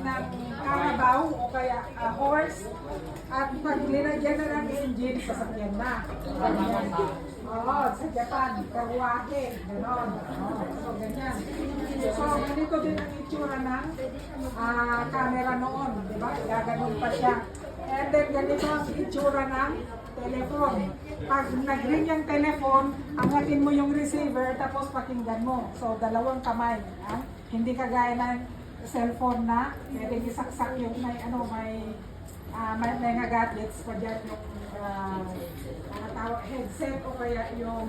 ng karabaw o kaya horse at pag linagyan na ng engine, sasakyan na. Ganyan. Oo, sa Japan, karuwake, gano'n. So, ganyan. So, ganito din ang itsura ng camera noon, di ba? Gaganon pa siya. And then, ganito ang itsura ng telephone. Pag nag-ring yung telephone, angatin mo yung receiver, tapos pakinggan mo. So, dalawang kamay. Hindi kagaya ng cellphone na pwedeng isaksak yung may mga gadgets pa dyan, yung headset o kaya yung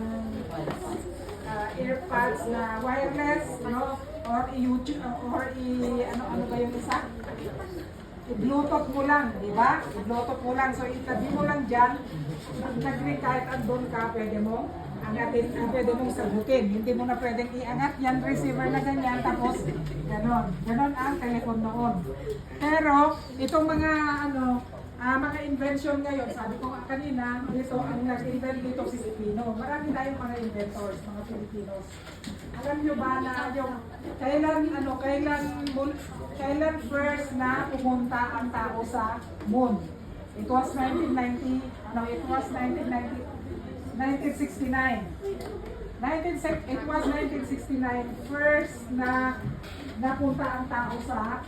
earpads na wireless, no? Or i-YouTube, or ano ba yung isa? I-bluetooth mo lang, di ba? I-bluetooth mo lang. So, itabi mo lang dyan. Nag-ring kahit andun ka, pwede mo angatin, pwede mong sagutin. Hindi mo na pwedeng iangat yan, receiver na ganyan, tapos ganon. Ganon ang telephone noon. Pero, itong mga mga invention ngayon, sabi ko kanina, dito, ang nag-invent dito si Filipino. Marami tayong mga inventors, mga Filipinos. Alam nyo ba na yung kailan first na pumunta ang tao sa moon? It was 1969. 1969 first na napunta ang tao sa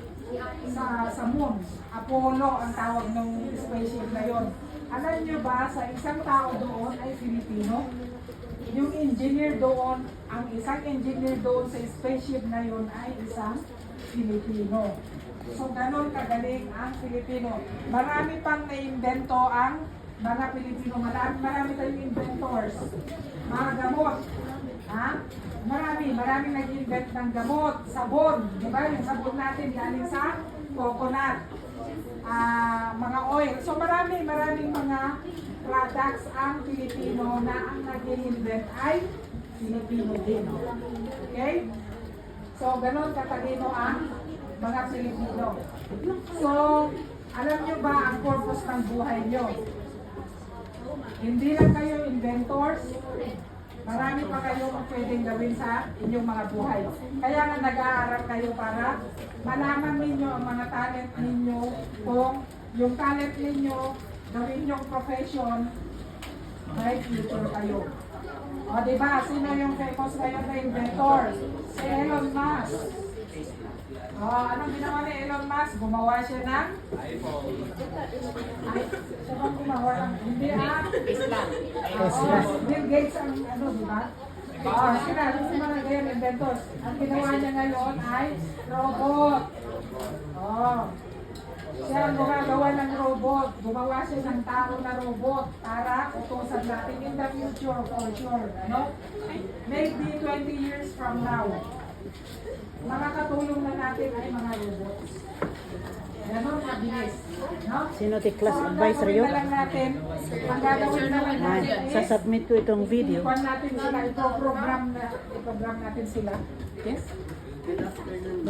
moon. Apollo ang tawag ng spaceship na yon. Alam nyo ba, sa isang tao doon ay Filipino? Yung engineer doon, ang isang engineer doon sa spaceship na yon ay isang Filipino. So, ganon kagaling ang Filipino. Marami pang na-invento ang mga Pilipino. Marami tayong inventors. Mga gamot. Marami nag-invent ng gamot, sabon. Diba? Yung sabon natin galing sa coconut. Mga oil. So maraming mga products ang Pilipino na ang nag-invent ay Filipino din. Okay? So ganon katalino ang mga Pilipino. So, alam nyo ba ang purpose ng buhay nyo? Hindi lang kayo inventors, marami pa kayong pwedeng gawin sa inyong mga buhay. Kaya nga nag-aaral kayo para malaman ninyo ang mga talent ninyo, kung yung talent ninyo, gawin yung profession, may future kayo. O diba, sino yung famous ngayon na inventor? Si Elon Musk. Anong ginawa ni Elon Musk? Gumawa siya ng siya bang gumawa ng hindi Bill Gates ang di ba? Sila mga ganyan inventors. Ang ginawa niya ngayon ay robot. Siya ang gumagawa ng robot. Gumawa siya ng tao na robot para utusan natin in the future for sure. Maybe 20 years from now. Makakatulong na natin ay mga robots. Ganon kabilis. Sino class advisor yun? Ang gagawin na lang natin is sasubmit ko itong video. i-program natin sila. Yes? Good afternoon.